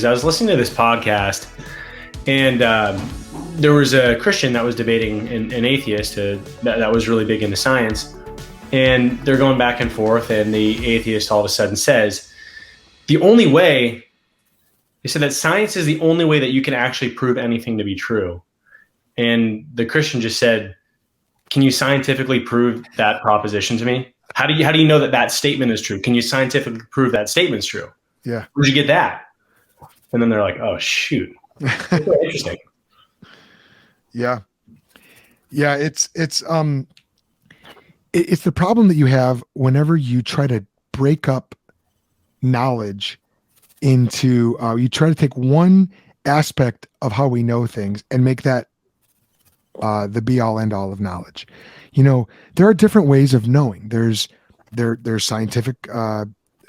I was listening to this podcast, and there was a Christian that was debating an atheist that was really big into science, and they're going back and forth, and the atheist all of a sudden says, the only way, he said that science is the only way that you can actually prove anything to be true. And the Christian just said, can you scientifically prove that proposition to me? How do you know that statement is true? Can you scientifically prove that statement's true? Yeah. Where'd you get that? And then they're like, oh, shoot. Interesting. Yeah. Yeah. It's the problem that you have whenever you try to break up knowledge into, you try to take one aspect of how we know things and make that the be all end all of knowledge. There are different ways of knowing. There's scientific,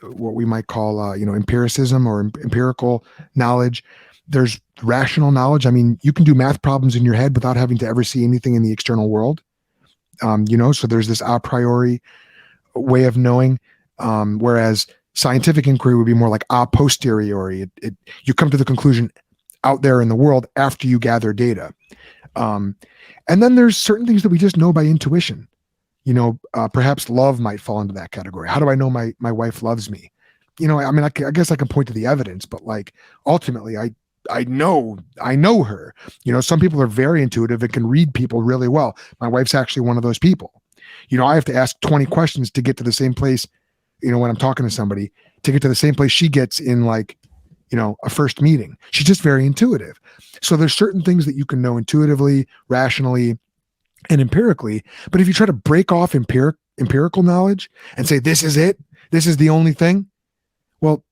what we might call, empiricism or empirical knowledge. There's rational knowledge. I mean, you can do math problems in your head without having to ever see anything in the external world. So there's this a priori way of knowing, whereas scientific inquiry would be more like a posteriori. You come to the conclusion out there in the world after you gather data. And then there's certain things that we just know by intuition. Perhaps love might fall into that category. How do I know my wife loves me? I guess I can point to the evidence, but like ultimately I know her. Some people are very intuitive and can read people really well. My wife's actually one of those people. I have to ask 20 questions to get to the same place, when I'm talking to somebody, to get to the same place she gets in like, a first meeting. She's just very intuitive. So there's certain things that you can know intuitively, rationally, and empirically. But if you try to break off empirical knowledge and say, this is it, this is the only thing, well,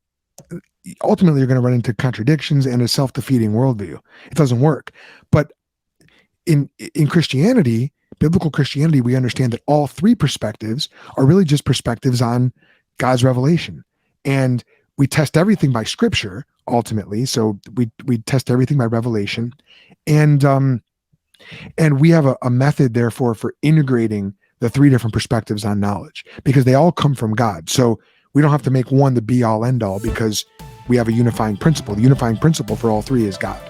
ultimately you're going to run into contradictions and a self-defeating worldview. It doesn't work. But in Christianity, biblical Christianity, we understand that all three perspectives are really just perspectives on God's revelation. And we test everything by scripture, ultimately. So we test everything by revelation. And we have a method, therefore, for integrating the three different perspectives on knowledge, because they all come from God. So we don't have to make one the be all end all, because we have a unifying principle. The unifying principle for all three is God.